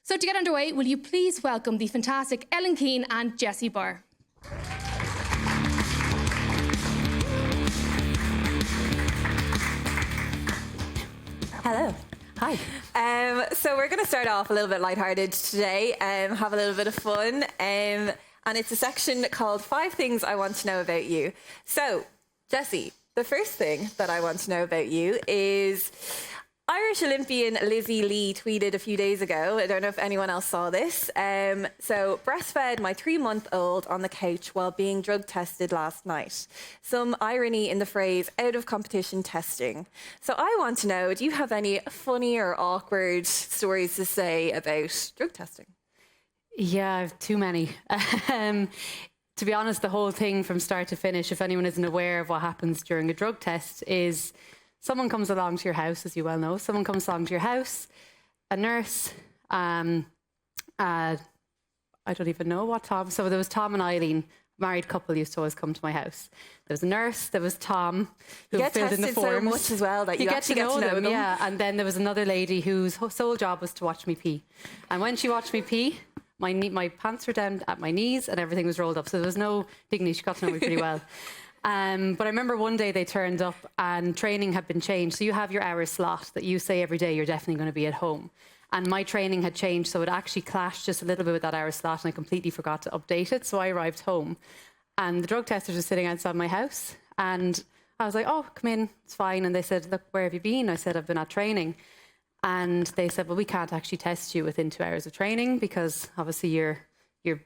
So to get underway, will you please welcome the fantastic Keane and Jessie Barr. Hello. Hi. So we're going to start off a little bit lighthearted today, have a little bit of fun, and it's a section called 5 Things I Want to Know About You. So, Jessie, the first thing that I want to know about you is Irish Olympian Lizzie Lee tweeted a few days ago, I don't know if anyone else saw this, so breastfed my 3-month-old on the couch while being drug tested last night. Some irony in the phrase out of competition testing. So I want to know, do you have any funny or awkward stories to say about drug testing? Yeah, I have too many. To be honest, the whole thing from start to finish, if anyone isn't aware of what happens during a drug test, is someone comes along to your house, as you well know. Someone comes along to your house, a nurse, I don't even know what Tom. So there was Tom and Eileen, married couple, used to always come to my house. There was a nurse, there was Tom, who filled in the forms. So much as well that you actually get to know them. Yeah, and then there was another lady whose sole job was to watch me pee. And when she watched me pee, my pants were down at my knees and everything was rolled up. So there was no dignity. She got to know me pretty well. But I remember one day they turned up and training had been changed. So you have your hour slot that you say every day you're definitely going to be at home. And my training had changed, so it actually clashed just a little bit with that hour slot, and I completely forgot to update it. So I arrived home and the drug testers were sitting outside my house. And I was like, oh, come in, it's fine. And they said, look, where have you been? I said, I've been at training. And they said, well, we can't actually test you within 2 hours of training because obviously your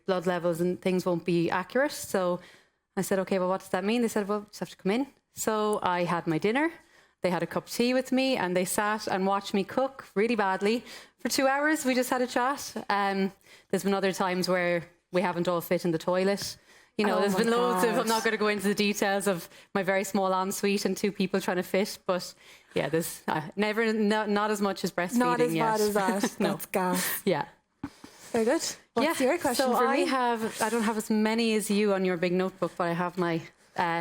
blood levels and things won't be accurate. So I said, okay, well, what does that mean? They said, well, you just have to come in. So I had my dinner. They had a cup of tea with me and they sat and watched me cook really badly for 2 hours. We just had a chat. There's been other times where we haven't all fit in the toilet. You know, there's been loads of, I'm not going to go into the details of my very small ensuite and 2 people trying to fit, but yeah, there's not as much as breastfeeding. Not as bad as that. No. That's gas. Yeah. Very good. What's your question so for me? I don't have as many as you on your big notebook, but I have my...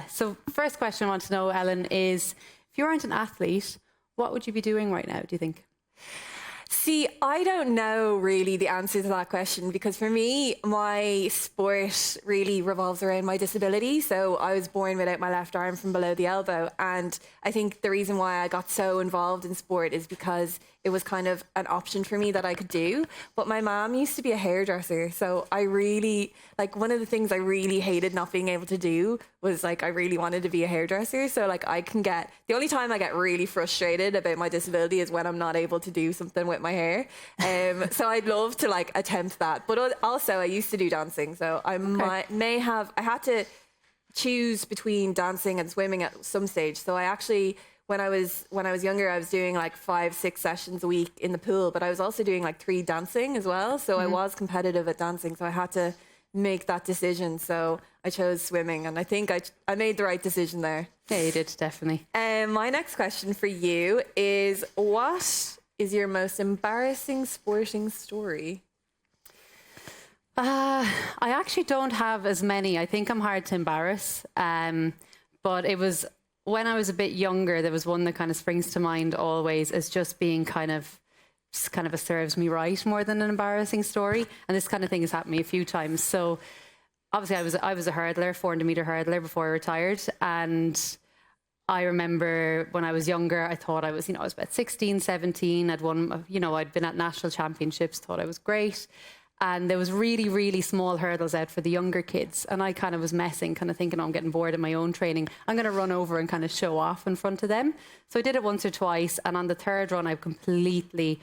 so first question I want to know, Ellen, is if you weren't an athlete, what would you be doing right now, do you think? See, I don't know really the answer to that question because for me, my sport really revolves around my disability. So I was born without my left arm from below the elbow. And I think the reason why I got so involved in sport is because it was kind of an option for me that I could do. But my mom used to be a hairdresser. So I really, like, one of the things I really hated not being able to do was, like, I really wanted to be a hairdresser. So, like, the only time I get really frustrated about my disability is when I'm not able to do something with my hair. So I'd love to, like, attempt that. But also I used to do dancing. So I had to choose between dancing and swimming at some stage. So I actually... When I was younger, I was doing like 5-6 sessions a week in the pool, but I was also doing like 3 dancing as well. So I was competitive at dancing. So I had to make that decision. So I chose swimming, and I think I made the right decision there. Yeah, you did, definitely. My next question for you is, what is your most embarrassing sporting story? I actually don't have as many. I think I'm hard to embarrass. But it was... When I was a bit younger, there was one that kind of springs to mind always as just being kind of a serves me right more than an embarrassing story. And this kind of thing has happened to me a few times. So obviously I was a hurdler, 400-meter hurdler before I retired. And I remember when I was younger, I thought I was about 16, 17. I'd won, I'd been at national championships, thought I was great. And there was really, really small hurdles out for the younger kids. And I kind of was messing, kind of thinking, I'm getting bored of my own training. I'm going to run over and kind of show off in front of them. So I did it once or twice. And on the third run, I completely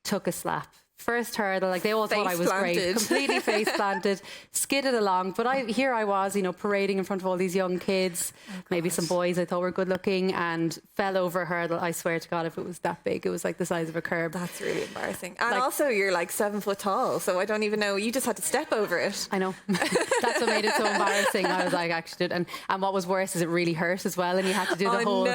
took a slap. First hurdle, like they all thought I was great. Completely face planted, skidded along. But here I was, parading in front of all these young kids, maybe some boys I thought were good looking, and fell over a hurdle. I swear to God, if it was that big, it was like the size of a curb. That's really embarrassing. And also you're like 7 foot tall, so I don't even know. You just had to step over it. I know. That's what made it so embarrassing. I was like, actually, and what was worse is it really hurt as well, and you had to do the whole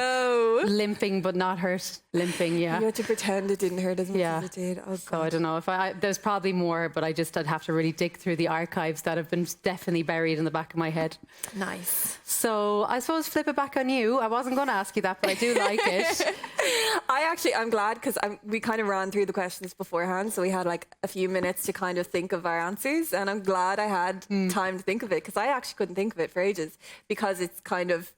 limping but not hurt limping. Yeah. You had to pretend it didn't hurt as much as it did. Oh, so I don't know. if there's probably more, but I'd have to really dig through the archives that have been definitely buried in the back of my head. Nice. So I suppose flip it back on you. I wasn't going to ask you that, but I do like it. I'm glad because we kind of ran through the questions beforehand. So we had like a few minutes to kind of think of our answers. And I'm glad I had time to think of it because I actually couldn't think of it for ages because it's kind of,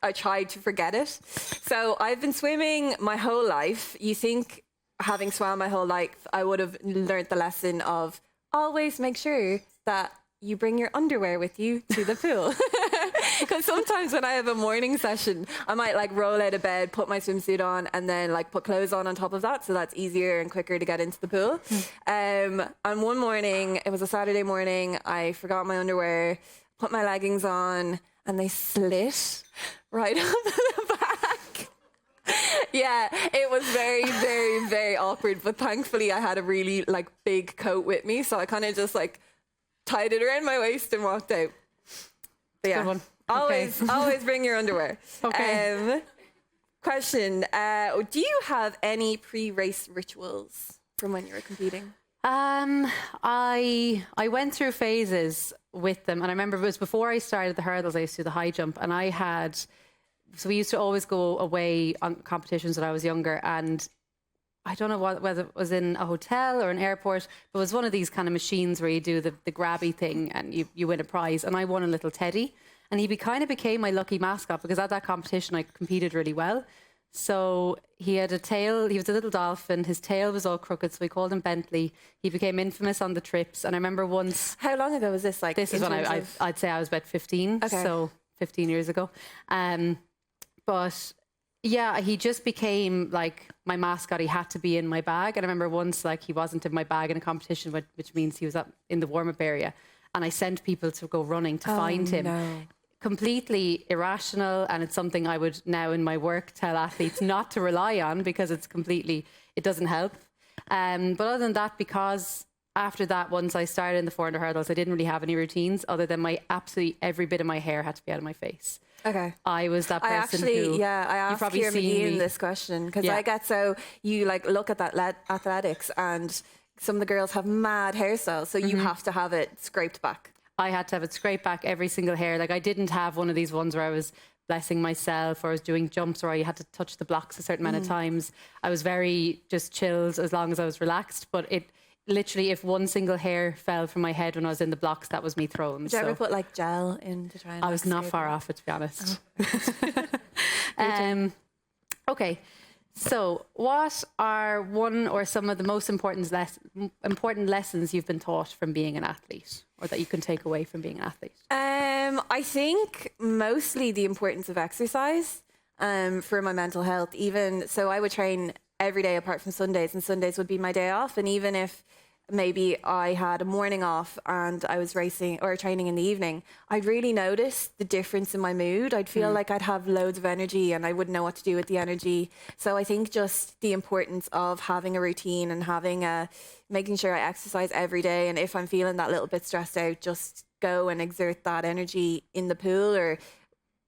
I tried to forget it. So I've been swimming my whole life. You think having swam my whole life, I would have learned the lesson of always make sure that you bring your underwear with you to the pool. Because sometimes when I have a morning session, I might like roll out of bed, put my swimsuit on, and then like put clothes on top of that. So that's easier and quicker to get into the pool. And one morning, it was a Saturday morning, I forgot my underwear, put my leggings on, and they slit right up the back. Yeah, it was very, very, very awkward. But thankfully, I had a really like big coat with me. So I kind of just like tied it around my waist and walked out. But yeah, good one. Always bring your underwear. Okay. Question, do you have any pre-race rituals from when you were competing? I went through phases with them, and I remember it was before I started the hurdles, I used to do the high jump, and so we used to always go away on competitions when I was younger, and I don't know whether it was in a hotel or an airport, but it was one of these kind of machines where you do the grabby thing and you win a prize, and I won a little teddy, and he kind of became my lucky mascot because at that competition I competed really well. So he had a tail, he was a little dolphin, his tail was all crooked, so we called him Bentley. He became infamous on the trips, and I remember once... How long ago was this? Like, this is when I'd say I was about 15, so 15 years ago. But yeah, he just became like my mascot. He had to be in my bag, and I remember once like he wasn't in my bag in a competition, which means he was up in the warm-up area, and I sent people to go running to find him. No. Completely irrational, and it's something I would now in my work tell athletes not to rely on because it doesn't help. But other than that, because after that, once I started in the 400 hurdles, I didn't really have any routines other than absolutely every bit of my hair had to be out of my face. Okay. I was that person I asked Keira McGee this question because I get you like look at that athletics and some of the girls have mad hairstyles, so you have to have it scraped back. I had to have it scraped back, every single hair. Like I didn't have one of these ones where I was blessing myself or I was doing jumps or I had to touch the blocks a certain amount of times. I was very just chilled as long as I was relaxed. But it literally, if one single hair fell from my head when I was in the blocks, that was me thrown. Did you ever put like gel in to try and... I was not far off it, to be honest. Okay. So what are one or some of the most important lessons you've been taught from being an athlete or that you can take away from being an athlete? I think mostly the importance of exercise for my mental health. Even so, I would train every day apart from Sundays, and Sundays would be my day off. And even if maybe I had a morning off and I was racing or training in the evening, I'd really notice the difference in my mood. I'd feel like I'd have loads of energy and I wouldn't know what to do with the energy. So I think just the importance of having a routine and making sure I exercise every day. And if I'm feeling that little bit stressed out, just go and exert that energy in the pool, or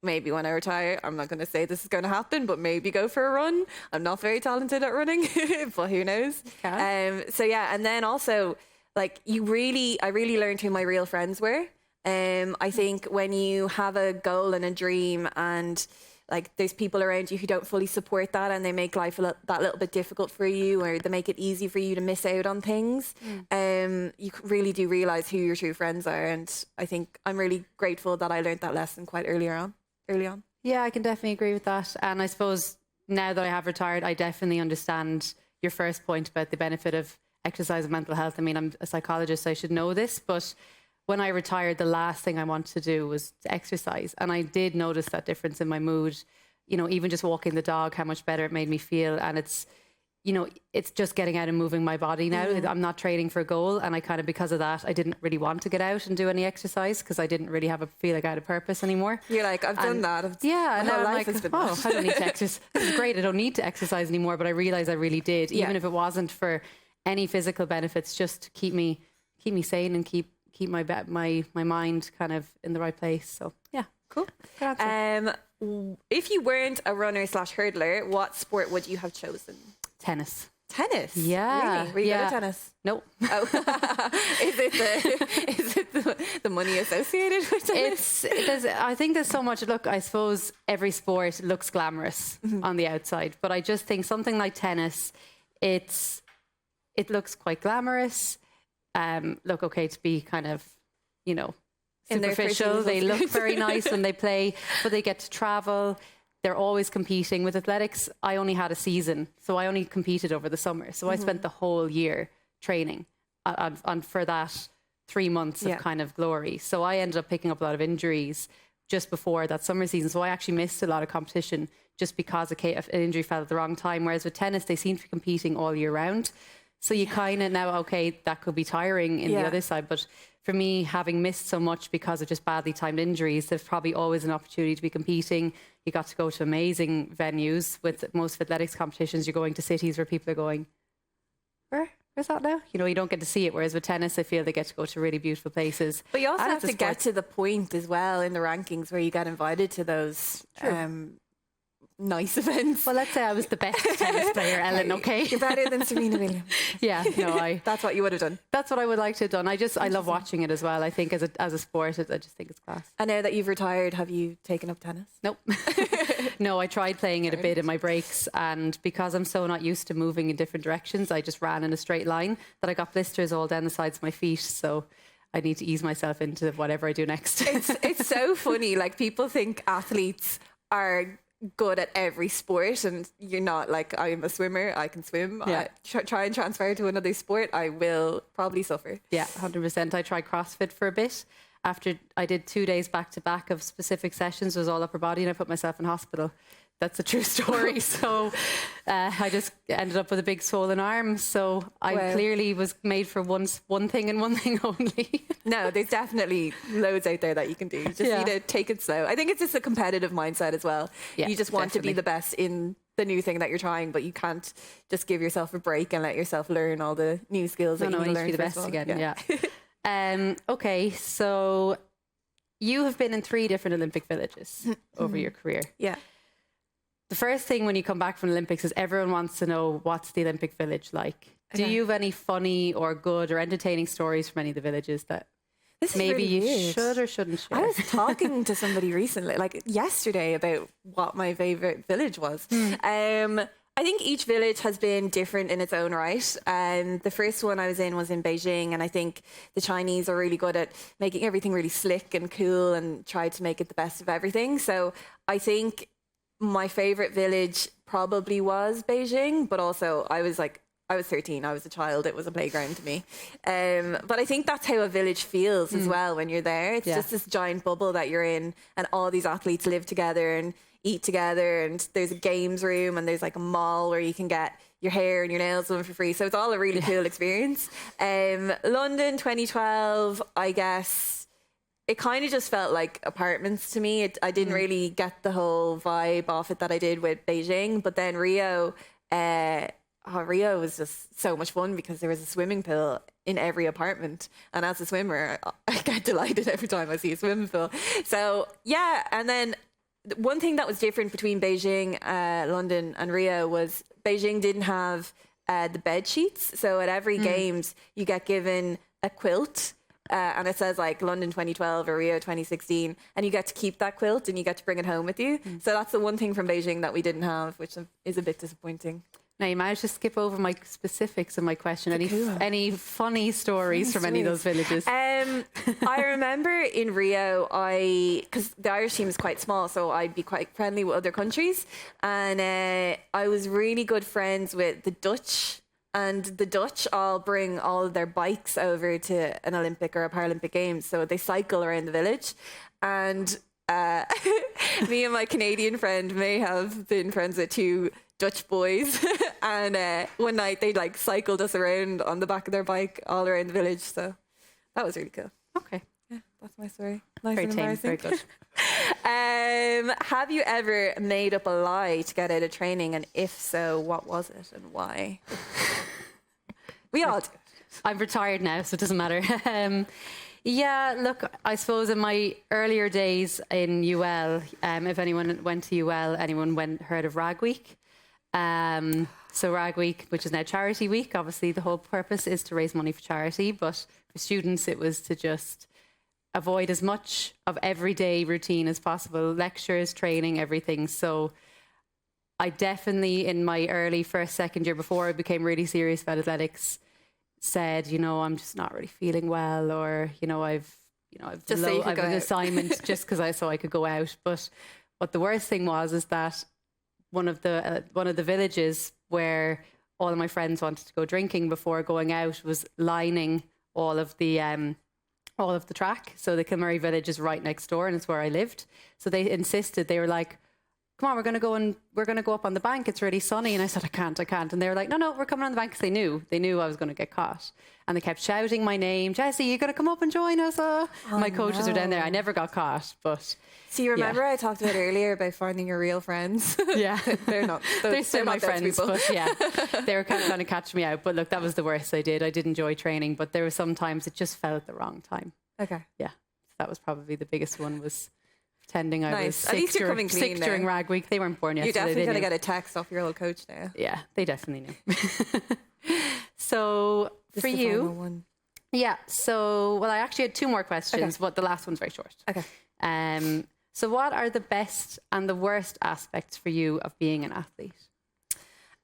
maybe when I retire, I'm not going to say this is going to happen, but maybe go for a run. I'm not very talented at running, but who knows? So yeah, and then also, like I really learned who my real friends were. I think when you have a goal and a dream, and like there's people around you who don't fully support that, and they make life that little bit difficult for you, or they make it easy for you to miss out on things. You really do realize who your true friends are, and I think I'm really grateful that I learned that lesson quite early on. Yeah, I can definitely agree with that. And I suppose now that I have retired, I definitely understand your first point about the benefit of exercise and mental health. I mean, I'm a psychologist, so I should know this, but when I retired, the last thing I wanted to do was to exercise. And I did notice that difference in my mood, even just walking the dog, how much better it made me feel. And it's just getting out and moving my body now. I'm not training for a goal. And I kind of, because of that, I didn't really want to get out and do any exercise because I didn't really feel like I had a purpose anymore. You're like, I've done that. And now I'm like, I don't need to exercise. It's great. I don't need to exercise anymore. But I realized I really did, even if it wasn't for any physical benefits, just to keep me sane and keep my mind kind of in the right place. So yeah, cool. If you weren't a runner / hurdler, what sport would you have chosen? Tennis. Tennis? Yeah. Really? Were you good at tennis? No. Oh. Is it the money associated with tennis? I think there's so much. Look, I suppose every sport looks glamorous on the outside, but I just think something like tennis, it looks quite glamorous. Look, okay, to be kind of, superficial. They look very nice when they play, but they get to travel. They're always competing. With athletics, I only had a season, so I only competed over the summer. So I spent the whole year training and for that 3 months of kind of glory. So I ended up picking up a lot of injuries just before that summer season. So I actually missed a lot of competition just because an injury fell at the wrong time. Whereas with tennis, they seem to be competing all year round. So you kind of now, okay, that could be tiring in the other side. But for me, having missed so much because of just badly timed injuries, there's probably always an opportunity to be competing. You got to go to amazing venues. With most athletics competitions, you're going to cities where people are going, where's that now? You don't get to see it. Whereas with tennis, I feel they get to go to really beautiful places. But you also have to get to the point as well in the rankings where you get invited to those nice events. Well, let's say I was the best tennis player, Ellen, okay? You're better than Serena Williams. Yeah, no, that's what you would have done. That's what I would like to have done. I love watching it as well. I think as a sport, I just think it's class. And now that you've retired, have you taken up tennis? Nope. No, I tried playing it a bit in my breaks, and because I'm so not used to moving in different directions, I just ran in a straight line that I got blisters all down the sides of my feet. So I need to ease myself into whatever I do next. It's so funny. Like, people think athletes are good at every sport, and you're not. Like, I'm a swimmer, I can swim. Yeah. Try and transfer to another sport, I will probably suffer. Yeah, 100%. I tried CrossFit for a bit. After I did 2 days back to back of specific sessions, it was all upper body, and I put myself in hospital. That's a true story. So I just ended up with a big swollen arm. So I clearly was made for one thing and one thing only. No, there's definitely loads out there that you can do. You just need to take it slow. I think it's just a competitive mindset as well. Yeah, you just want to be the best in the new thing that you're trying, but you can't just give yourself a break and let yourself learn all the new skills that you need to learn. To be the best again. Yeah. Okay, so you have been in 3 different Olympic villages over your career. Yeah. The first thing when you come back from the Olympics is everyone wants to know, what's the Olympic village like? Do you have any funny or good or entertaining stories from any of the villages that maybe you should or shouldn't share? I was talking to somebody recently, like yesterday, about what my favourite village was. I think each village has been different in its own right. The first one I was in Beijing, and I think the Chinese are really good at making everything really slick and cool and try to make it the best of everything. So I think my favourite village probably was Beijing, but also I was 13, I was a child, it was a playground to me. But I think that's how a village feels as well when you're there. It's just this giant bubble that you're in, and all these athletes live together and eat together, and there's a games room, and there's like a mall where you can get your hair and your nails done for free. So it's all a really cool experience. London 2012, I guess, it kind of just felt like apartments to me. I didn't really get the whole vibe off it that I did with Beijing. But then Rio, Rio was just so much fun because there was a swimming pool in every apartment. And as a swimmer, I get delighted every time I see a swimming pool. So yeah, and then one thing that was different between Beijing, London and Rio was Beijing didn't have the bed sheets. So at every games, you get given a quilt. And it says like London 2012 or Rio 2016, and you get to keep that quilt and you get to bring it home with you. So that's the one thing from Beijing that we didn't have, which is a bit disappointing. Now, you managed to skip over my specifics of my question. Any funny stories from any of those villages? I remember in Rio, because the Irish team is quite small, so I'd be quite friendly with other countries. And I was really good friends with the Dutch. And the Dutch all bring all of their bikes over to an Olympic or a Paralympic Games. So they cycle around the village. And me and my Canadian friend may have been friends with 2 Dutch boys. And one night they cycled us around on the back of their bike all around the village. So that was really cool. Okay. Yeah, that's my story. Nice very and tame, embarrassing. very good. Have you ever made up a lie to get out of training? And if so, what was it and why? We all do. I'm retired now, so it doesn't matter. Yeah, look, I suppose in my earlier days in UL, if anyone went to UL, anyone heard of Rag Week? So Rag Week, which is now Charity Week, obviously the whole purpose is to raise money for charity, but for students it was to just avoid as much of everyday routine as possible, lectures, training, everything. So I definitely, in my early first, second year before I became really serious about athletics, said, I'm just not really feeling well, or, I've Just so you could I've go an out. assignment just because I could go out. But what the worst thing was that one of the villages where all of my friends wanted to go drinking before going out was lining all of the track. So the Kilmurray village is right next door, and it's where I lived. So they insisted. They were like, "Come on, we're going to go up on the bank. It's really sunny." And I said, I can't. And they were like, no, we're coming on the bank, because they knew I was going to get caught. And they kept shouting my name, "Jessie, you're going to come up and join us." My coaches are down there. I never got caught, but. So you remember I talked about earlier about finding your real friends? Yeah. They're not. They're still my not those friends, people. but yeah, they were kind of trying to catch me out. But look, that was the worst I did. I did enjoy training, but there were some times it just fell at the wrong time. Okay. Yeah, so that was probably the biggest one, was pretending I was Nice. At sick, least you're coming clean sick during now. Rag Week. They weren't born You're yesterday. definitely they going to knew. get a text off your old coach now. Yeah, they definitely knew. So This for is the final you, one. yeah. So I actually had two more questions, but the last one's very short. Okay. So what are the best and the worst aspects for you of being an athlete?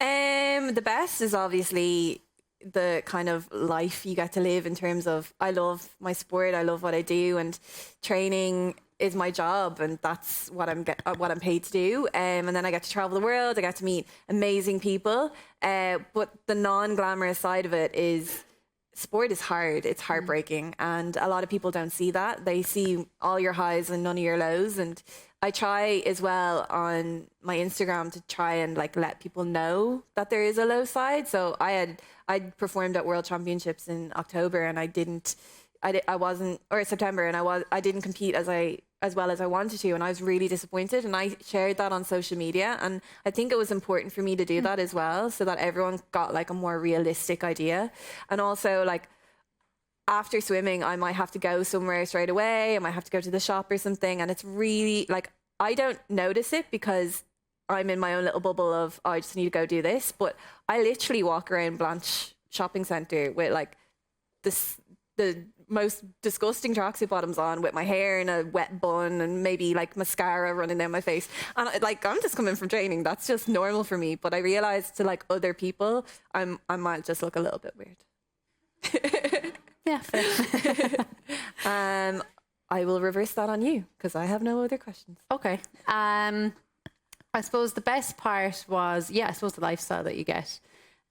The best is obviously the kind of life you get to live, in terms of, I love my sport, I love what I do, and training is my job, and that's what I'm paid to do. And then I get to travel the world, I get to meet amazing people. But the non-glamorous side of it is, sport is hard. It's heartbreaking, and a lot of people don't see that. They see all your highs and none of your lows. And I try as well on my Instagram to try and let people know that there is a low side. So I performed at World Championships in October, and I wasn't, or September, and I didn't compete as well as I wanted to, and I was really disappointed, and I shared that on social media, and I think it was important for me to do that as well, so that everyone got a more realistic idea. And also, after swimming, I might have to go somewhere straight away, I might have to go to the shop or something, and it's really I don't notice it because I'm in my own little bubble of, I just need to go do this, but I literally walk around Blanche shopping centre with the most disgusting tracksuit bottoms on, with my hair in a wet bun and maybe mascara running down my face, and I'm just coming from training. That's just normal for me. But I realized to other people, I might just look a little bit weird. Yeah, fair. I will reverse that on you, because I have no other questions. Okay. I suppose the best part was, the lifestyle that you get.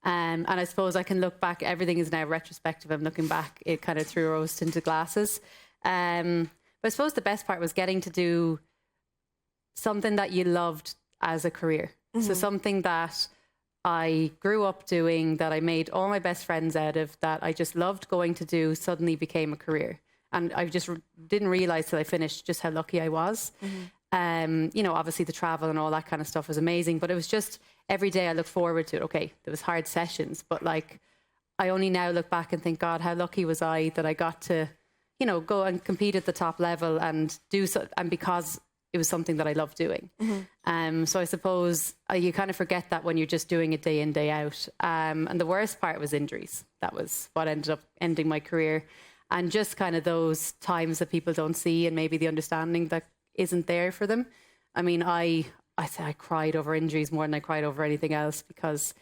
And I suppose I can look back, everything is now retrospective. I'm looking back, it kind of threw rose tinted glasses. But I suppose the best part was getting to do something that you loved as a career. So something that I grew up doing, that I made all my best friends out of, that I just loved going to do, suddenly became a career. And I just didn't realize till I finished just how lucky I was. Obviously the travel and all that kind of stuff was amazing, but it was just every day I look forward to it. Okay, there was hard sessions, but I only now look back and think, God, how lucky was I that I got to, go and compete at the top level and do so, and because it was something that I loved doing. So I suppose you kind of forget that when you're just doing it day in, day out. And the worst part was injuries. That was what ended up ending my career. And just kind of those times that people don't see, and maybe the understanding that isn't there for them. I mean, I cried over injuries more than I cried over anything else, because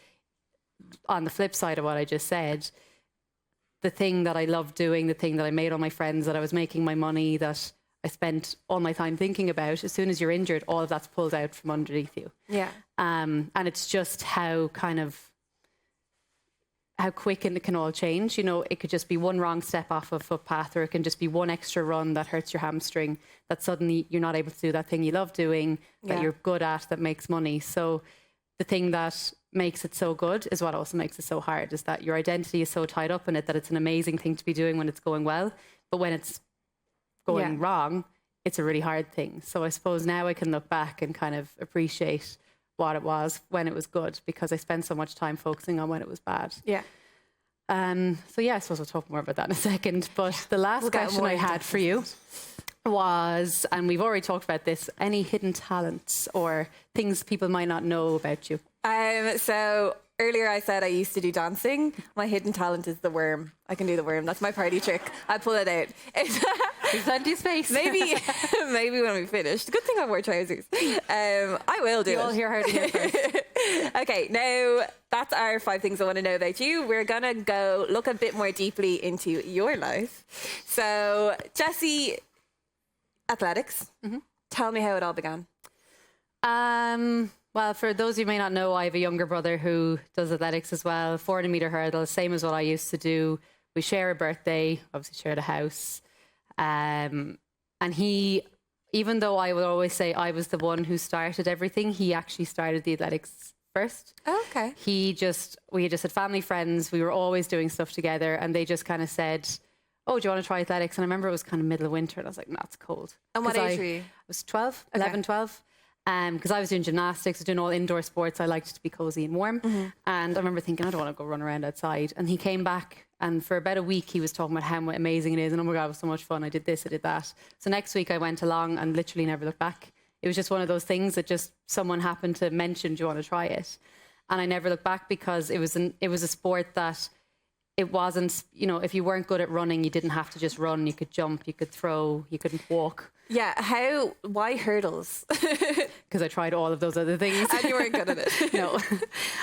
on the flip side of what I just said, the thing that I loved doing, the thing that I made all my friends, that I was making my money, that I spent all my time thinking about, as soon as you're injured, all of that's pulled out from underneath you. Yeah. And it's just how quick it can all change. It could just be one wrong step off a footpath, or it can just be one extra run that hurts your hamstring, that suddenly you're not able to do that thing you love doing, that you're good at, that makes money. So the thing that makes it so good is what also makes it so hard, is that your identity is so tied up in it that it's an amazing thing to be doing when it's going well, but when it's going wrong, it's a really hard thing. So I suppose now I can look back and kind of appreciate what it was when it was good, because I spent so much time focusing on when it was bad. Yeah. I suppose we'll talk more about that in a second. But the last question I had for you was, and we've already talked about this, any hidden talents or things people might not know about you? So earlier I said I used to do dancing. My hidden talent is the worm. I can do the worm. That's my party trick. I pull it out. There's plenty of space. Maybe when we finished. Good thing I wore trousers. I will do it. You all heard it here first. Okay, now that's our 5 things I want to know about you. We're going to go look a bit more deeply into your life. So, Jessie, athletics. Tell me how it all began. Well, for those who may not know, I have a younger brother who does athletics as well, 400-meter hurdles, same as what I used to do. We share a birthday, obviously share a house. And he, even though I would always say I was the one who started everything, he actually started the athletics first. Oh, okay. We just had family friends. We were always doing stuff together, and they just kind of said, "Oh, do you want to try athletics?" And I remember it was kind of middle of winter, and I was like, "No, it's cold." And what age were you? I was 12, 11, 12. Because I was doing gymnastics, I was doing all indoor sports. I liked to be cozy and warm. And I remember thinking, I don't want to go run around outside. And he came back, and for about a week, he was talking about how amazing it is. And oh my God, it was so much fun. I did this, I did that. So next week, I went along and literally never looked back. It was just one of those things that just someone happened to mention, do you want to try it? And I never looked back because it was a sport that it wasn't, you know, if you weren't good at running, you didn't have to just run. You could jump, you could throw, you couldn't walk. Yeah, why hurdles? Because I tried all of those other things. And you weren't good at it. No.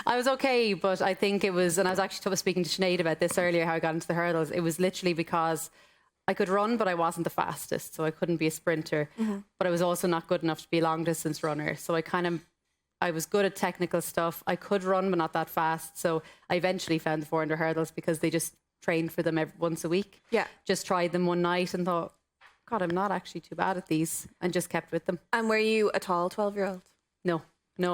I was okay, but I think it was, and I was actually speaking to Sinead about this earlier, how I got into the hurdles. It was literally because I could run, but I wasn't the fastest, so I couldn't be a sprinter. But I was also not good enough to be a long distance runner. So I was good at technical stuff. I could run, but not that fast. So I eventually found the 400 hurdles because they just trained for them once a week. Yeah. Just tried them one night and thought, God, I'm not actually too bad at these, and just kept with them. And were you a tall 12-year-old? No,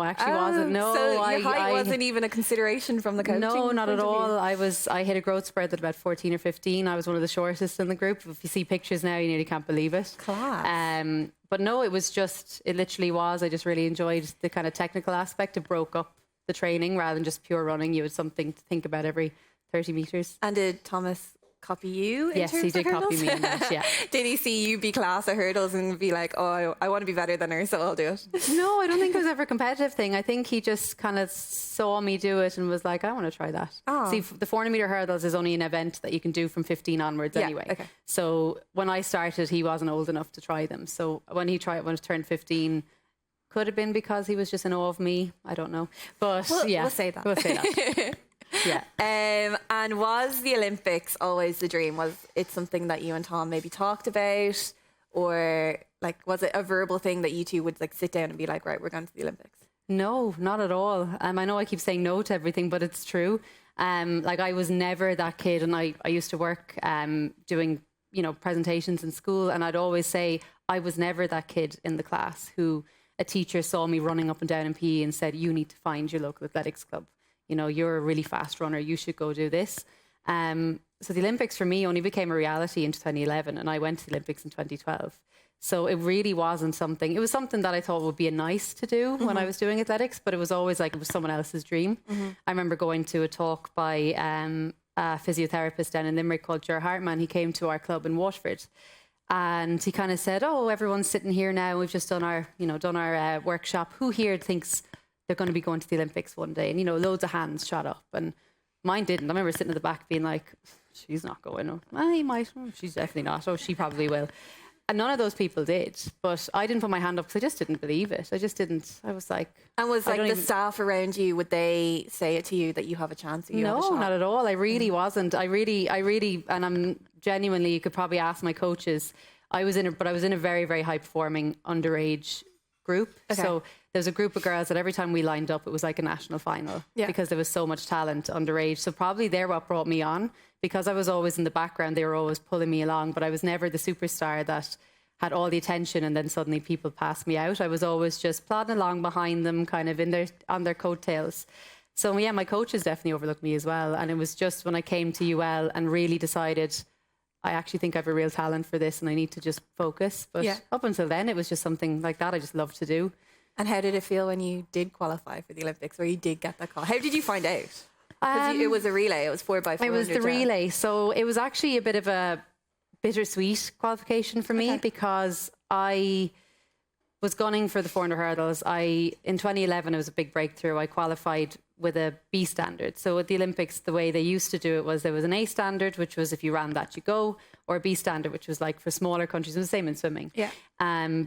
I actually wasn't. No, so your height wasn't even a consideration from the coaching? No, not at all. I hit a growth spurt at about 14 or 15. I was one of the shortest in the group. If you see pictures now, you nearly can't believe it. Class. But no, it literally was. I just really enjoyed the kind of technical aspect. It broke up the training rather than just pure running. You had something to think about every 30 metres. And did Thomas copy you? Yes, he did copy me in that, yeah. Did he see you be class at hurdles and be like, oh, I want to be better than her, so I'll do it? No, I don't think it was ever a competitive thing. I think he just kind of saw me do it and was like, I want to try that. Oh. See, the 400-meter hurdles is only an event that you can do from 15 onwards anyway. Okay. So when I started, he wasn't old enough to try them. So when he turned 15, could have been because he was just in awe of me. I don't know. But we'll say that. We'll say that. Yeah. And was the Olympics always the dream? Was it something that you and Tom maybe talked about, or like was it a verbal thing that you two would like sit down and be like, right, we're going to the Olympics? No, not at all. I know I keep saying no to everything, but it's true. Like I was never that kid, and I used to work doing presentations in school, and I'd always say I was never that kid in the class who a teacher saw me running up and down in PE and said, you need to find your local athletics club. You're a really fast runner. You should go do this. So the Olympics for me only became a reality in 2011, and I went to the Olympics in 2012. So it really wasn't something. It was something that I thought would be nice to do when I was doing athletics, but it was always like it was someone else's dream. I remember going to a talk by a physiotherapist down in Limerick called Ger Hartman. He came to our club in Waterford, and he kind of said, "Oh, everyone's sitting here now. We've just done our workshop. Who here thinks they're going to be going to the Olympics one day?" And loads of hands shot up, and mine didn't. I remember sitting at the back being like, "She's not going." Oh, he might. Oh, she's definitely not. Oh, she probably will. And none of those people did. But I didn't put my hand up because I just didn't believe it. I just didn't. I was like... And was like the staff around you, would they say it to you that you have a chance? No, not at all. I really wasn't. I really, and I'm genuinely, you could probably ask my coaches. I was in a very, very high performing underage group. Okay. So there was a group of girls that every time we lined up, it was like a national final because there was so much talent underage. So probably they're what brought me on, because I was always in the background. They were always pulling me along, but I was never the superstar that had all the attention and then suddenly people passed me out. I was always just plodding along behind them, kind of on their coattails. So yeah, my coaches definitely overlooked me as well. And it was just when I came to UL and really decided, I actually think I have a real talent for this and I need to just focus. But up until then, it was just something like that I just loved to do. And how did it feel when you did qualify for the Olympics, or you did get that call? How did you find out? Because it was a relay. It was 4x400. It was the relay. So it was actually a bit of a bittersweet qualification for me because I was gunning for the 400 hurdles. In 2011, it was a big breakthrough. I qualified with a B standard. So at the Olympics, the way they used to do it was there was an A standard, which was if you ran that, you go, or a B standard, which was like for smaller countries. It was the same in swimming. Yeah.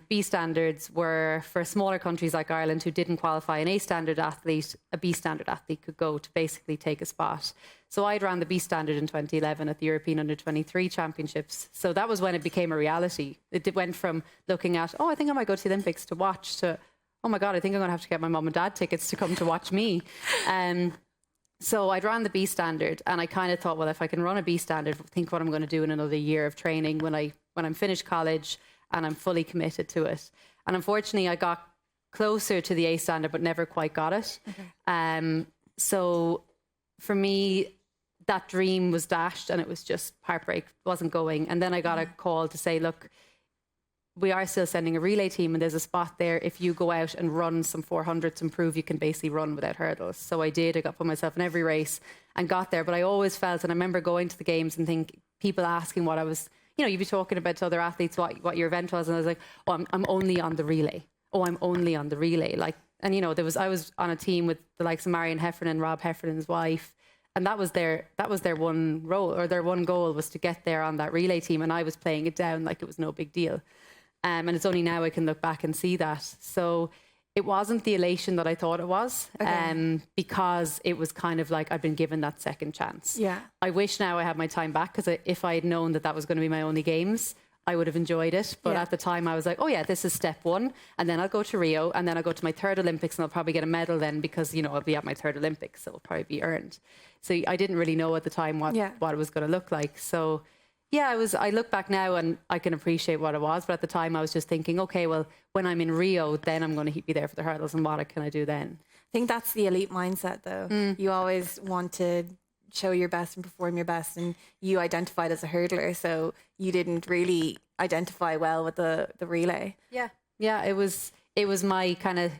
B standards were for smaller countries like Ireland who didn't qualify an A standard athlete, a B standard athlete could go to basically take a spot. So I'd ran the B standard in 2011 at the European Under-23 Championships. So that was when it became a reality. It went from looking at, oh, I think I might go to the Olympics to watch, to, oh my God, I think I'm going to have to get my mum and dad tickets to come to watch me. So I'd ran the B standard, and I kind of thought, well, if I can run a B standard, think what I'm going to do in another year of training when I'm finished college and I'm fully committed to it. And unfortunately, I got closer to the A standard, but never quite got it. Okay. So for me, that dream was dashed, and it was just heartbreak, wasn't going. And then I got a call to say, look, we are still sending a relay team, and there's a spot there if you go out and run some 400s and prove you can basically pun without hurdles. So I did. I got put myself in every race and got there. But I always felt, and I remember going to the games and think people asking what I was, you know, you'd be talking about to other athletes what your event was, and I was like, oh, I'm only on the relay. Oh, I'm only on the relay. Like, and you know, I was on a team with the likes of Marion Heffernan, Rob Heffernan's wife, and that was their one role, or their one goal was to get there on that relay team, and I was playing it down like it was no big deal. And it's only now I can look back and see that. So it wasn't the elation that I thought it was, because it was kind of like I'd been given that second chance. Yeah. I wish now I had my time back, because if I had known that was going to be my only games, I would have enjoyed it. But at the time I was like, oh yeah, this is step one. And then I'll go to Rio, and then I'll go to my third Olympics, and I'll probably get a medal then, because, you know, I'll be at my third Olympics, so it'll probably be earned. So I didn't really know at the time what it was going to look like. So yeah, I look back now and I can appreciate what it was, but at the time I was just thinking, okay, well, when I'm in Rio, then I'm going to be there for the hurdles, and what can I do then? I think that's the elite mindset, though. You always want to show your best and perform your best, and you identified as a hurdler, so you didn't really identify well with the relay. Yeah, it was my kind of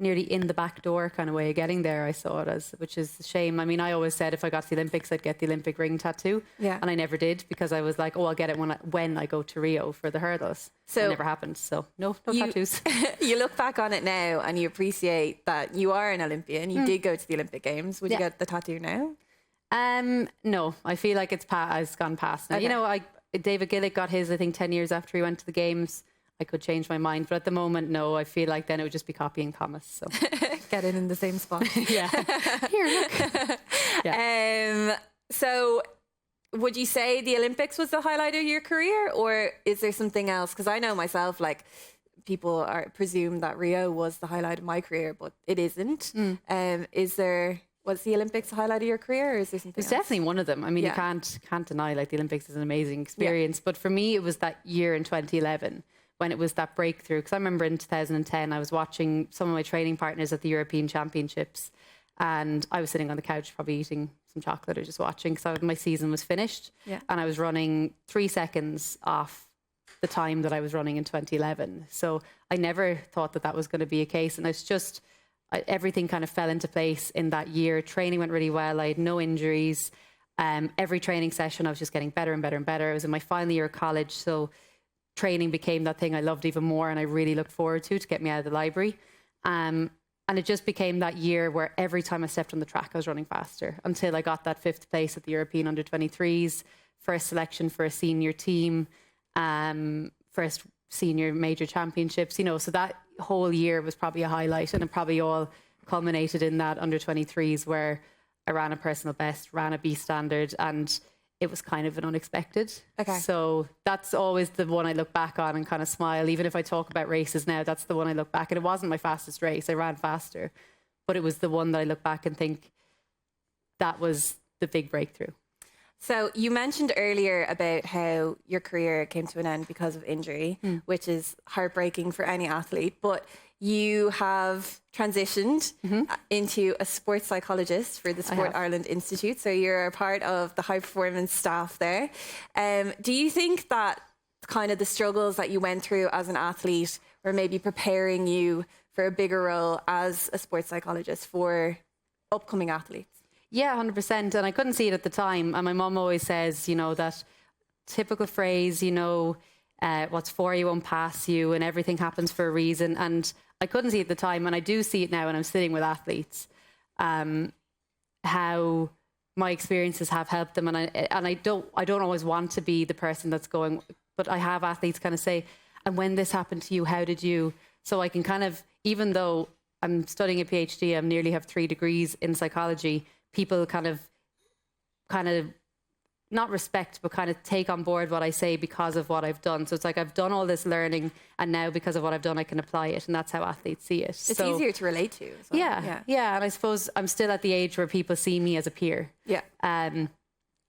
nearly in the back door kind of way of getting there, I saw it as, which is a shame. I mean, I always said if I got to the Olympics, I'd get the Olympic ring tattoo. Yeah. And I never did, because I was like, oh, I'll get it when I go to Rio for the hurdles. So it never happened. So no tattoos. You look back on it now and you appreciate that you are an Olympian. You did go to the Olympic Games. Would you get the tattoo now? No, I feel like it's gone past now. Okay. You know, David Gillick got his, I think, 10 years after he went to the Games. I could change my mind, but at the moment, no. I feel like then it would just be copying Thomas. So get in the same spot. Yeah. Here, look. Yeah. So would you say the Olympics was the highlight of your career, or is there something else? Because I know myself, like, people presume that Rio was the highlight of my career, but it isn't. Was the Olympics the highlight of your career, or is there something else? It's definitely one of them. I mean, you can't deny, like, the Olympics is an amazing experience. But for me, it was that year in 2011 when it was that breakthrough. Because I remember in 2010, I was watching some of my training partners at the European Championships, and I was sitting on the couch probably eating some chocolate or just watching, because my season was finished. Yeah. And I was running 3 seconds off the time that I was running in 2011. So I never thought that was going to be a case. And it's just, everything kind of fell into place in that year. Training went really well. I had no injuries. Every training session, I was just getting better and better and better. I was in my final year of college, so training became that thing I loved even more, and I really looked forward to get me out of the library. And it just became that year where every time I stepped on the track, I was running faster, until I got that 5th place at the European Under-23s, first selection for a senior team, first senior major championships, you know, so that whole year was probably a highlight, and it probably all culminated in that Under-23s where I ran a personal best, ran a B standard, and it was kind of an unexpected. Okay. So that's always the one I look back on and kind of smile. Even if I talk about races now, that's the one I look back. And it wasn't my fastest race. I ran faster. But it was the one that I look back and think that was the big breakthrough. So you mentioned earlier about how your career came to an end because of injury, which is heartbreaking for any athlete. But you have transitioned into a sports psychologist for the Sport Ireland Institute. So you're a part of the high performance staff there. Do you think that kind of the struggles that you went through as an athlete were maybe preparing you for a bigger role as a sports psychologist for upcoming athletes? Yeah, 100%. And I couldn't see it at the time. And my mum always says, you know, that typical phrase, you know, what's for you won't pass you, and everything happens for a reason. And I couldn't see it at the time, and I do see it now when I'm sitting with athletes. how my experiences have helped them, and I don't always want to be the person that's going, but I have athletes kind of say, and when this happened to you, how did you? So I can kind of, even though I'm studying a PhD, I nearly have 3 degrees in psychology, people kind of not respect, but kind of take on board what I say because of what I've done. So it's like I've done all this learning, and now because of what I've done, I can apply it, and that's how athletes see it. It's easier to relate to as well. Yeah. And I suppose I'm still at the age where people see me as a peer. Yeah.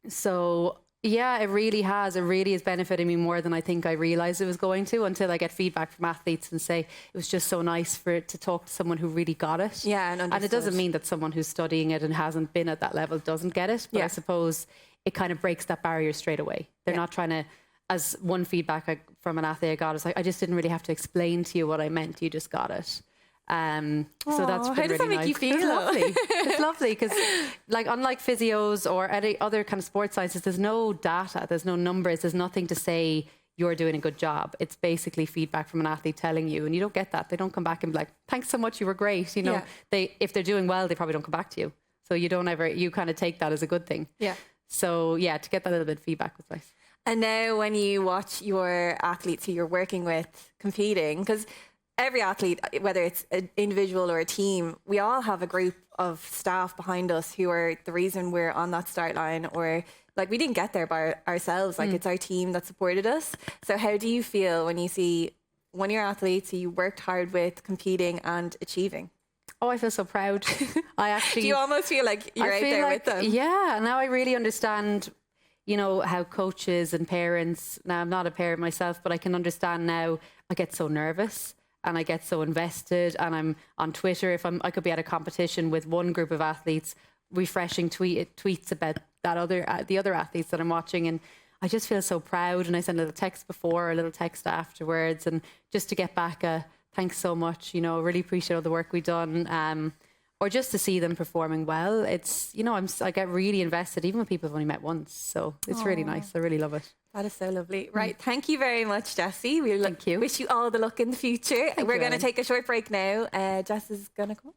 So yeah, it really is benefiting me more than I think I realised it was going to, until I get feedback from athletes and say, it was just so nice to talk to someone who really got it. Yeah, and it doesn't mean that someone who's studying it and hasn't been at that level doesn't get it, but I suppose it kind of breaks that barrier straight away. They're not trying to, as one feedback from an athlete I got, was like, I just didn't really have to explain to you what I meant, you just got it. So that's been how does that really make you nice. feel? It's lovely. It's lovely because, like, unlike physios or any other kind of sports sciences, there's no data, there's no numbers, there's nothing to say you're doing a good job. It's basically feedback from an athlete telling you, and you don't get that. They don't come back and be like, thanks so much, you were great. You know, if they're doing well, they probably don't come back to you. So you kind of take that as a good thing. Yeah. So yeah, to get that little bit of feedback was nice. And now when you watch your athletes who you're working with competing, because every athlete, whether it's an individual or a team, we all have a group of staff behind us who are the reason we're on that start line, or like we didn't get there by ourselves. Like it's our team that supported us. So how do you feel when you see one of your athletes who you worked hard with competing and achieving? Oh, I feel so proud. I actually. Do you almost feel like you're out there with them? Yeah. Now I really understand, you know, how coaches and parents. Now I'm not a parent myself, but I can understand now. I get so nervous. And I get so invested, and I'm on Twitter. I could be at a competition with one group of athletes, refreshing tweets about the other athletes that I'm watching, and I just feel so proud. And I send a little text before, a little text afterwards, and just to get back a thanks so much. You know, really appreciate all the work we've done, or just to see them performing well. It's, you know, I get really invested, even with people I've only met once. So it's really nice. I really love it. That is so lovely. Right. Thank you very much, Jessie. We Thank you. Wish you all the luck in the future. We're going to take a short break now. Jess is going to come up.